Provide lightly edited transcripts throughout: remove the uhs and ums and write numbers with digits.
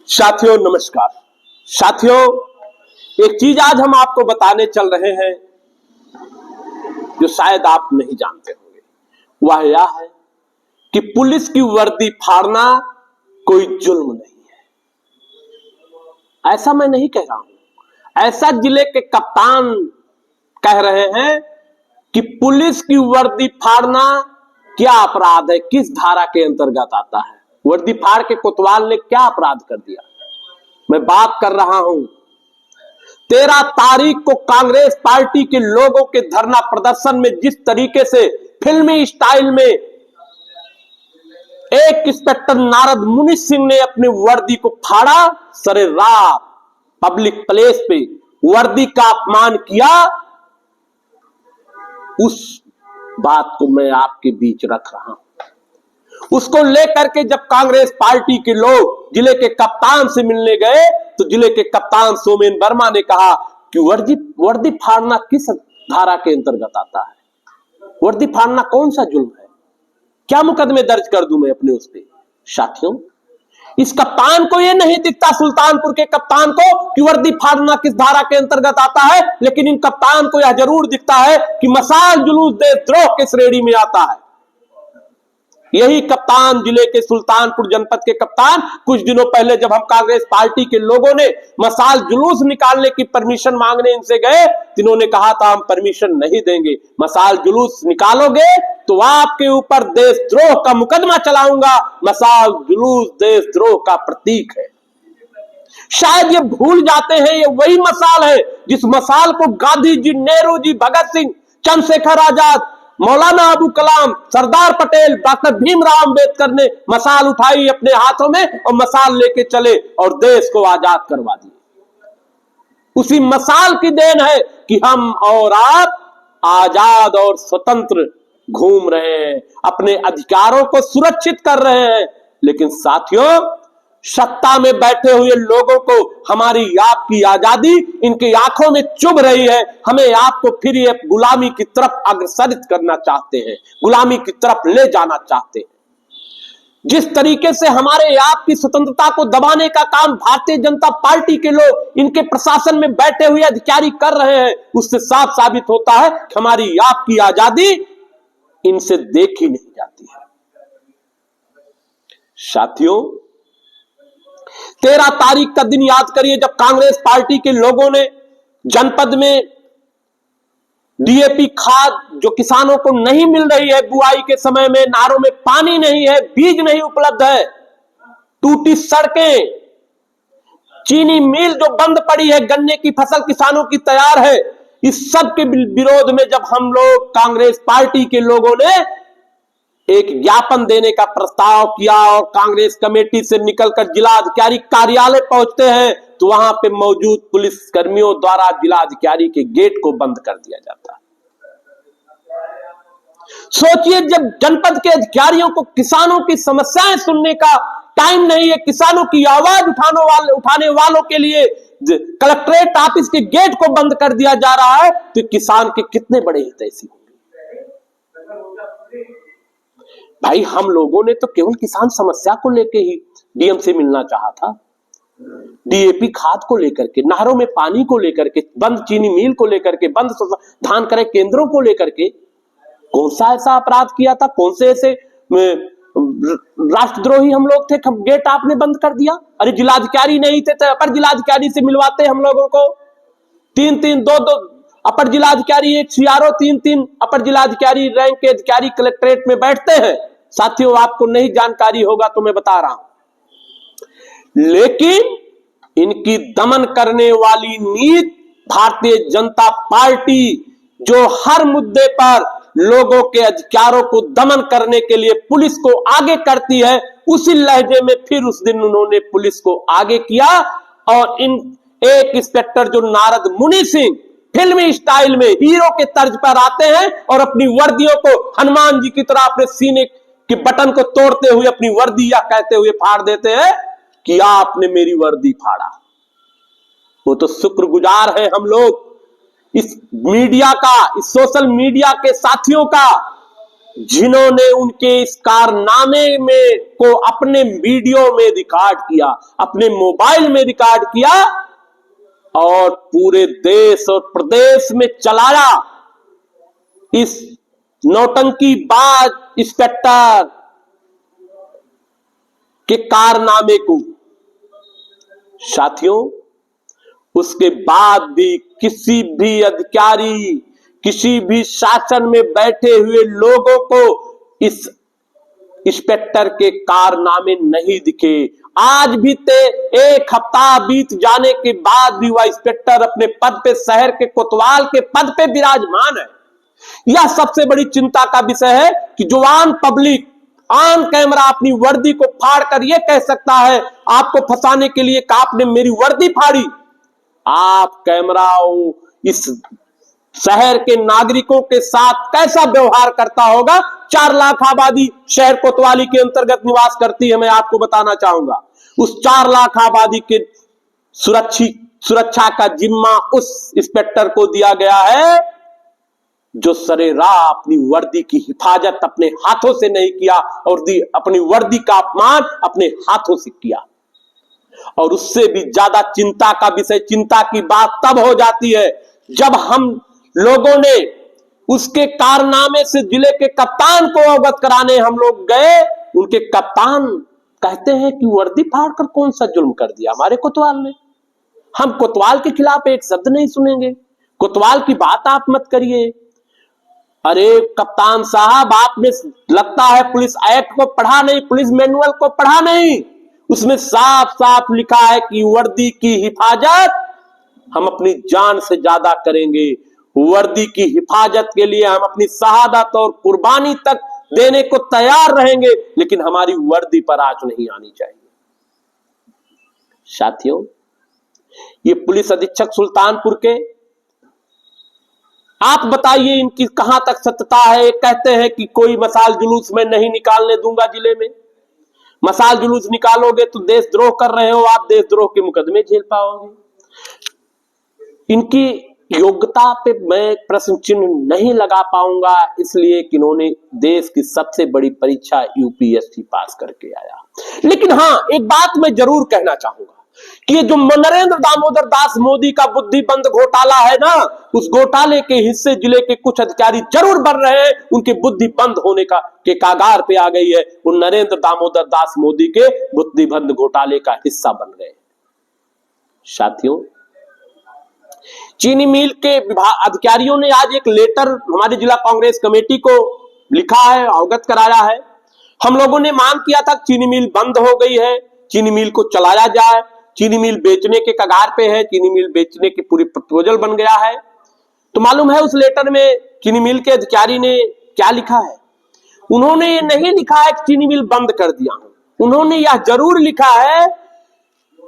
साथियों नमस्कार। साथियों, एक चीज आज हम आपको बताने चल रहे हैं जो शायद आप नहीं जानते होंगे। वह यह है कि पुलिस की वर्दी फाड़ना कोई जुल्म नहीं है। ऐसा मैं नहीं कह रहा हूं, ऐसा जिले के कप्तान कह रहे हैं कि पुलिस की वर्दी फाड़ना क्या अपराध है, किस धारा के अंतर्गत आता है। वर्दी फाड़ के कोतवाल ने क्या अपराध कर दिया। मैं बात कर रहा हूं 13 तारीख को कांग्रेस पार्टी के लोगों के धरना प्रदर्शन में जिस तरीके से फिल्मी स्टाइल में एक इंस्पेक्टर नारद मुनि सिंह ने अपनी वर्दी को फाड़ा, सरेरात पब्लिक प्लेस पे वर्दी का अपमान किया, उस बात को मैं आपके बीच रख रहा हूं। उसको लेकर के जब कांग्रेस पार्टी के लोग जिले के कप्तान से मिलने गए तो जिले के कप्तान सोमेन वर्मा ने कहा कि वर्दी फाड़ना किस धारा के अंतर्गत आता है, वर्दी फाड़ना कौन सा जुल्म है, क्या मुकदमे दर्ज कर दूं मैं अपने उस पे। साथियों, इस कप्तान को यह नहीं दिखता, सुल्तानपुर के कप्तान को, कि वर्दी फाड़ना किस धारा के अंतर्गत आता है, लेकिन इन कप्तान को यह जरूर दिखता है कि मसाल जुलूस देशद्रोह के श्रेणी में आता है। यही कप्तान, जिले के सुल्तानपुर जनपद के कप्तान, कुछ दिनों पहले जब हम कांग्रेस पार्टी के लोगों ने मसाल जुलूस निकालने की परमिशन मांगने इनसे गए, इन्होंने कहा था हम परमिशन नहीं देंगे, मसाल जुलूस निकालोगे तो आपके ऊपर देशद्रोह का मुकदमा चलाऊंगा। मसाल जुलूस देशद्रोह का प्रतीक है। शायद ये भूल जाते हैं ये वही मसाल है जिस मसाल को गांधी जी, नेहरू जी, भगत सिंह, चंद्रशेखर आजाद, मौलाना अबू कलाम, सरदार पटेल, डॉक्टर भीमराव अंबेडकर ने मसाल उठाई अपने हाथों में और मसाल लेके चले और देश को आजाद करवा दिए। उसी मसाल की देन है कि हम और आप आजाद और स्वतंत्र घूम रहे हैं, अपने अधिकारों को सुरक्षित कर रहे हैं। लेकिन साथियों, सत्ता में बैठे हुए लोगों को हमारी आपकी आजादी इनकी आंखों में चुभ रही है। हमें आपको फिर ये गुलामी की तरफ अग्रसरित करना चाहते हैं, गुलामी की तरफ ले जाना चाहते हैं। जिस तरीके से हमारे आपकी स्वतंत्रता को दबाने का काम भारतीय जनता पार्टी के लोग, इनके प्रशासन में बैठे हुए अधिकारी कर रहे हैं, उससे साफ साबित होता है कि हमारी आपकी आजादी इनसे देखी नहीं जाती है। साथियों, 13 तारीख का दिन याद करिए जब कांग्रेस पार्टी के लोगों ने जनपद में डीएपी खाद जो किसानों को नहीं मिल रही है, बुआई के समय में नारों में पानी नहीं है, बीज नहीं उपलब्ध है, टूटी सड़कें, चीनी मिल जो बंद पड़ी है, गन्ने की फसल किसानों की तैयार है, इस सब के विरोध में जब हम लोग कांग्रेस पार्टी के लोगों ने एक ज्ञापन देने का प्रस्ताव किया और कांग्रेस कमेटी से निकलकर जिलाधिकारी कार्यालय पहुंचते हैं तो वहां पे मौजूद पुलिस कर्मियों द्वारा जिलाधिकारी के गेट को बंद कर दिया जाता है। सोचिए, जब जनपद के अधिकारियों को किसानों की समस्याएं सुनने का टाइम नहीं है, किसानों की आवाज उठाने वालों के लिए कलेक्ट्रेट ऑफिस के गेट को बंद कर दिया जा रहा है, तो किसान के कितने बड़े हितैषी होंगे। भाई, हम लोगों ने तो केवल किसान समस्या को लेकर ही डीएम से मिलना चाहा था, डीएपी खाद को लेकर के, नहरों में पानी को लेकर के, बंद चीनी मिल को लेकर के, बंद धान क्रय केंद्रों को लेकर के। कौन सा ऐसा अपराध किया था, कौन से ऐसे राष्ट्रद्रोही हम लोग थे, गेट आपने बंद कर दिया। अरे जिलाधिकारी नहीं थे तो अपर जिलाधिकारी से मिलवाते हम लोगों को, 3-3, 2-2 अपर जिलाधिकारी, एक सीआरओ, 3-3 अपर जिलाधिकारी रैंक के अधिकारी कलेक्ट्रेट में बैठते हैं। साथियों, आपको नहीं जानकारी होगा तो मैं बता रहा हूं, लेकिन इनकी दमन करने वाली नीति भारतीय जनता पार्टी जो हर मुद्दे पर लोगों के अधिकारों को दमन करने के लिए पुलिस को आगे करती है, उसी लहजे में फिर उस दिन उन्होंने पुलिस को आगे किया और इन एक इंस्पेक्टर जो नारद मुनि सिंह फिल्मी स्टाइल में हीरो के तर्ज पर आते हैं और अपनी वर्दियों को हनुमान जी की तरह अपने सीने के बटन को तोड़ते हुए अपनी वर्दी या कहते हुए फाड़ देते हैं कि आपने मेरी वर्दी फाड़ा। वो तो शुक्रगुजार है हम लोग इस मीडिया का, इस सोशल मीडिया के साथियों का, जिन्होंने उनके इस कारनामे में को अपने वीडियो में रिकॉर्ड किया, अपने मोबाइल में रिकॉर्ड किया और पूरे देश और प्रदेश में चलाया इस नौटंकीबाज इंस्पेक्टर के कारनामे को। साथियों, उसके बाद भी किसी भी अधिकारी, किसी भी शासन में बैठे हुए लोगों को इस इंस्पेक्टर के कारनामे नहीं दिखे। आज भी एक हफ्ता बीत जाने के बाद भी वह इंस्पेक्टर अपने पद पे, शहर के कोतवाल के पद पे विराजमान है। यह सबसे बड़ी चिंता का विषय है कि जो आम पब्लिक ऑन कैमरा अपनी वर्दी को फाड़ कर यह कह सकता है, आपको फंसाने के लिए कि आपने मेरी वर्दी फाड़ी। आप कैमरा इस शहर के नागरिकों के साथ कैसा व्यवहार करता होगा। 4 लाख आबादी शहर कोतवाली के अंतर्गत निवास करती है। मैं आपको बताना चाहूंगा, उस 4 लाख आबादी के सुरक्षा का जिम्मा उस इंस्पेक्टर को दिया गया है जो सरेराह अपनी वर्दी की हिफाजत अपने हाथों से नहीं किया और अपनी वर्दी का अपमान अपने हाथों से किया। और उससे भी ज्यादा चिंता का विषय, चिंता की बात तब हो जाती है जब हम लोगों ने उसके कारनामे से जिले के कप्तान को अवगत कराने हम लोग गए। उनके कप्तान कहते हैं कि वर्दी फाड़कर कौन सा जुल्म कर दिया हमारे कोतवाल ने। हम कोतवाल के खिलाफ एक शब्द नहीं सुनेंगे, कोतवाल की बात आप मत करिए। अरे कप्तान साहब, आपने लगता है पुलिस एक्ट को पढ़ा नहीं, पुलिस मैनुअल को पढ़ा नहीं। उसमें साफ साफ लिखा है कि वर्दी की हिफाजत हम अपनी जान से ज्यादा करेंगे। वर्दी की हिफाजत के लिए हम अपनी शहादत और कुर्बानी तक देने को तैयार रहेंगे, लेकिन हमारी वर्दी पर आंच नहीं आनी चाहिए। साथियों, ये पुलिस अधीक्षक सुल्तानपुर के, आप बताइए इनकी कहां तक सत्यता है। कहते हैं कि कोई मसाल जुलूस में नहीं निकालने दूंगा जिले में। मसाल जुलूस निकालोगे तो देशद्रोह कर रहे हो आप, देशद्रोह के मुकदमे झेल पाओगे। इनकी योग्यता पे मैं प्रश्न चिन्ह नहीं लगा पाऊंगा, इसलिए कि इन्होंने देश की सबसे बड़ी परीक्षा यूपीएससी पास करके आया। लेकिन हां, एक बात मैं जरूर कहना चाहूंगा कि ये जो नरेंद्र दामोदर दास मोदी का बुद्धिबंद घोटाला है ना, उस घोटाले के हिस्से जिले के कुछ अधिकारी जरूर बन रहे हैं। उनकी बुद्धि बंद होने के कागार पे आ गई है। वो नरेंद्र दामोदर दास मोदी के बुद्धिबंद घोटाले का हिस्सा बन गए। साथियों, चीनी मिल के अधिकारियों ने आज एक लेटर हमारी जिला कांग्रेस कमेटी को लिखा है, अवगत कराया है। हम लोगों ने मांग किया था चीनी मिल बंद हो गई है, चीनी मिल को चलाया जाए। चीनी मिल बेचने के कगार पे है, चीनी मिल बेचने की पूरी प्रपोजल बन गया है। तो मालूम है उस लेटर में चीनी मिल के अधिकारी ने क्या लिखा है? उन्होंने ये नहीं लिखा है कि चीनी मिल बंद कर दिया हूं। उन्होंने यह जरूर लिखा है,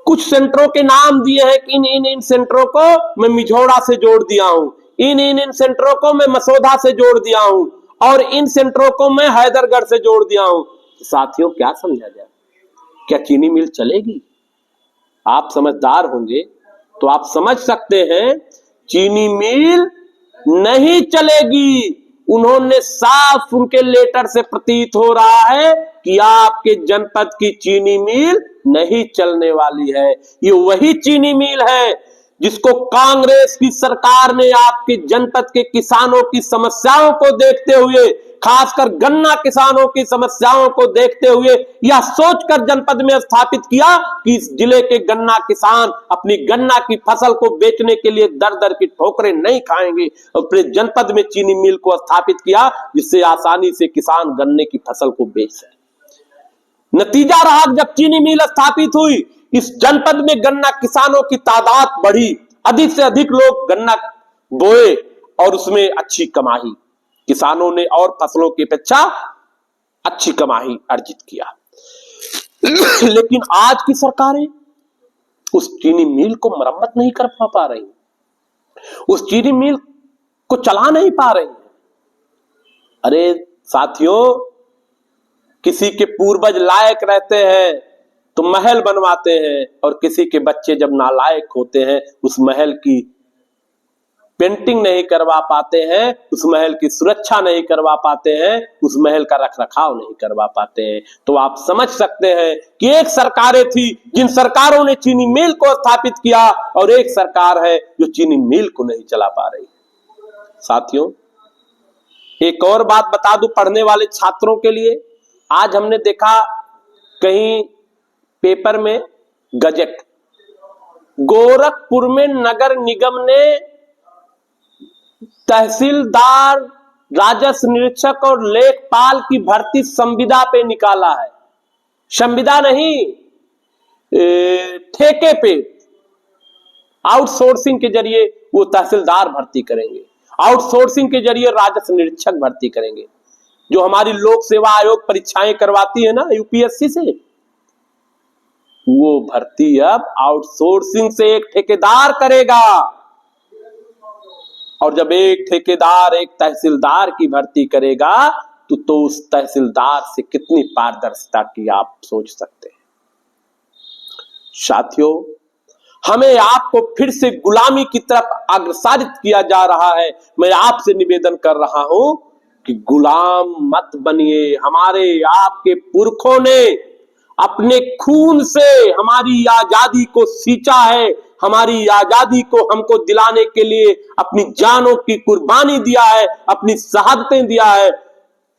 कुछ सेंटरों के नाम दिए हैं कि इन सेंटरों को मैं मिझौड़ा से जोड़ दिया हूं, इन सेंटरों को मैं मसौदा से जोड़ दिया हूं और इन सेंटरों को मैं हैदरगढ़ से जोड़ दिया हूं। साथियों, क्या समझा जाए? क्या चीनी मिल चलेगी? आप समझदार होंगे तो आप समझ सकते हैं चीनी मिल नहीं चलेगी। उन्होंने साफ, उनके लेटर से प्रतीत हो रहा है कि आपके जनपद की चीनी मिल नहीं चलने वाली है। ये वही चीनी मिल है जिसको कांग्रेस की सरकार ने आपके जनपद के किसानों की समस्याओं को देखते हुए, खासकर गन्ना किसानों की समस्याओं को देखते हुए यह सोचकर जनपद में स्थापित किया कि इस जिले के गन्ना किसान अपनी गन्ना की फसल को बेचने के लिए दर दर की ठोकरें नहीं खाएंगे, और अपने जनपद में चीनी मिल को स्थापित किया जिससे आसानी से किसान गन्ने की फसल को बेच सके। नतीजा रहा, जब चीनी मिल स्थापित हुई, इस जनपद में गन्ना किसानों की तादाद बढ़ी, अधिक से अधिक लोग गन्ना बोए और उसमें अच्छी कमाई, किसानों ने और फसलों की अपेक्षा अच्छी कमाई अर्जित किया। लेकिन आज की सरकारें उस चीनी मिल को मरम्मत नहीं कर पा रही, उस चीनी मिल को चला नहीं पा रही। अरे साथियों, किसी के पूर्वज लायक रहते हैं तो महल बनवाते हैं, और किसी के बच्चे जब नालायक होते हैं उस महल की पेंटिंग नहीं करवा पाते हैं, उस महल की सुरक्षा नहीं करवा पाते हैं, उस महल का रखरखाव नहीं करवा पाते हैं। तो आप समझ सकते हैं कि एक सरकारें थी जिन सरकारों ने चीनी मिल को स्थापित किया, और एक सरकार है जो चीनी मिल को नहीं चला पा रही। साथियों, एक और बात बता दूं पढ़ने वाले छात्रों के लिए। आज हमने देखा कहीं पेपर में गजट, गोरखपुर में नगर निगम ने तहसीलदार, राजस्व निरीक्षक और लेखपाल की भर्ती संविदा पे निकाला है। संविदा नहीं, ठेके पे, आउटसोर्सिंग के जरिए वो तहसीलदार भर्ती करेंगे, आउटसोर्सिंग के जरिए राजस्व निरीक्षक भर्ती करेंगे। जो हमारी लोक सेवा आयोग परीक्षाएं करवाती है ना यूपीएससी से, वो भर्ती अब आउटसोर्सिंग से एक ठेकेदार करेगा। और जब एक ठेकेदार एक तहसीलदार की भर्ती करेगा तो उस तहसीलदार से कितनी पारदर्शिता की आप सोच सकते हैं। साथियों, हमें आपको फिर से गुलामी की तरफ अग्रसरित किया जा रहा है। मैं आपसे निवेदन कर रहा हूं कि गुलाम मत बनिए। हमारे आपके पुरखों ने अपने खून से हमारी आजादी को सींचा है, हमारी आजादी को हमको दिलाने के लिए अपनी जानों की कुर्बानी दिया है, अपनी शहादतें दिया है।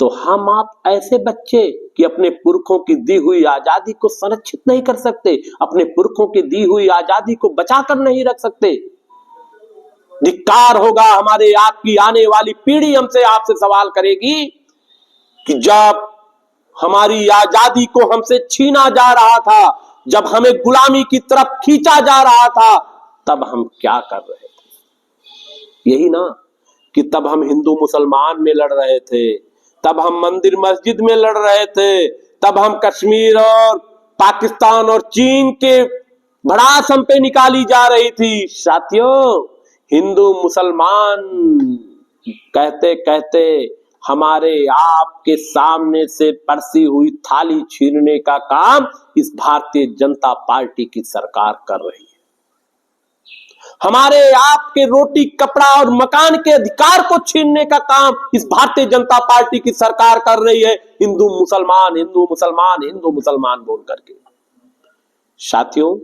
तो हम आप ऐसे बच्चे कि अपने पुरखों की दी हुई आजादी को संरक्षित नहीं कर सकते, अपने पुरखों की दी हुई आजादी को बचाकर नहीं रख सकते। धिक्कार होगा, हमारे आपकी आने वाली पीढ़ी हमसे आपसे सवाल करेगी कि जब हमारी आजादी को हमसे छीना जा रहा था, जब हमें गुलामी की तरफ खींचा जा रहा था, तब हम क्या कर रहे थे? यही ना कि तब हम हिंदू मुसलमान में लड़ रहे थे, तब हम मंदिर मस्जिद में लड़ रहे थे, तब हम कश्मीर और पाकिस्तान और चीन के भड़ास हम पे निकाली जा रही थी। साथियों, हिंदू मुसलमान कहते कहते हमारे आपके सामने से परसी हुई थाली छीनने का काम इस भारतीय जनता पार्टी की सरकार कर रही है। हमारे आपके रोटी, कपड़ा और मकान के अधिकार को छीनने का काम इस भारतीय जनता पार्टी की सरकार कर रही है, हिंदू मुसलमान, हिंदू मुसलमान, हिंदू मुसलमान बोल करके। साथियों,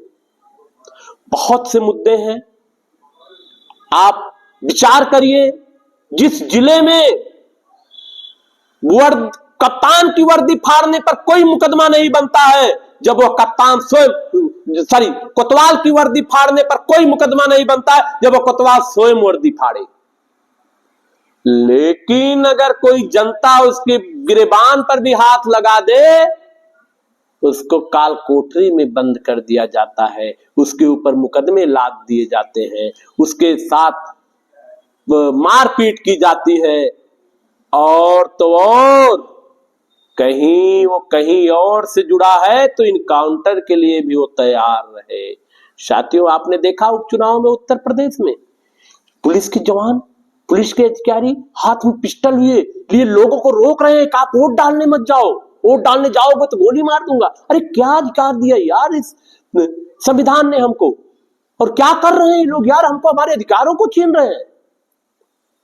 बहुत से मुद्दे हैं, आप विचार करिए। जिस जिले में कप्तान की वर्दी फाड़ने पर कोई मुकदमा नहीं बनता है, जब वो कप्तान स्वयं कोतवाल की वर्दी फाड़ने पर कोई मुकदमा नहीं बनता है, जब वो कोतवाल स्वयं वर्दी फाड़े। लेकिन अगर कोई जनता उसके गिरेबान पर भी हाथ लगा दे, उसको काल कोठरी में बंद कर दिया जाता है, उसके ऊपर मुकदमे लाद दिए जाते हैं, उसके साथ मारपीट की जाती है, और तो और कहीं वो कहीं और से जुड़ा है तो इनकाउंटर के लिए भी वो तैयार रहे। साथियों, आपने देखा उपचुनाव में उत्तर प्रदेश में पुलिस के जवान, पुलिस के अधिकारी हाथ में पिस्टल लिए लोगों को रोक रहे हैं कि आप वोट डालने मत जाओ, वोट डालने जाओगे तो गोली मार दूंगा। अरे क्या अधिकार दिया यार इस संविधान ने हमको, और क्या कर रहे हैं लोग यार, हमको हमारे अधिकारों को छीन रहे हैं।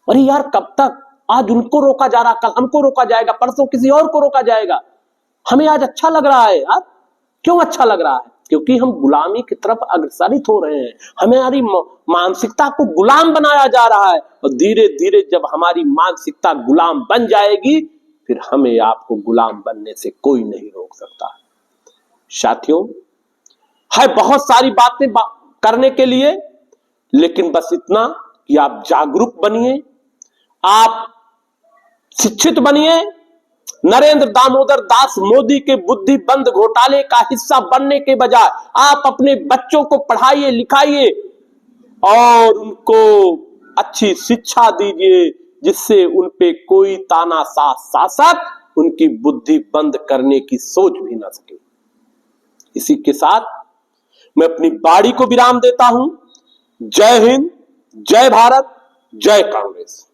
अरे यार, कब तक? आज उनको रोका जा रहा, कल हमको रोका जाएगा, परसों किसी और को रोका जाएगा। हमें आज अच्छा लग रहा है यार। क्यों अच्छा लग रहा है? क्योंकि हम गुलामी की तरफ अग्रसरित हो रहे हैं, हमारी मानसिकता को गुलाम बनाया जा रहा है, और धीरे धीरे जब हमारी मानसिकता गुलाम बन जाएगी, फिर हमें आपको गुलाम बनने से कोई नहीं रोक सकता। साथियों, है बहुत सारी बातें करने के लिए, लेकिन बस इतना कि आप जागरूक बनिए, आप शिक्षित बनिए। नरेंद्र दामोदर दास मोदी के बुद्धि बंद घोटाले का हिस्सा बनने के बजाय आप अपने बच्चों को पढ़ाइए, लिखाइए और उनको अच्छी शिक्षा दीजिए, जिससे उन पे कोई तानाशाह शासक उनकी बुद्धि बंद करने की सोच भी ना सके। इसी के साथ मैं अपनी वाणी को विराम देता हूं। जय हिंद, जय भारत, जय कांग्रेस।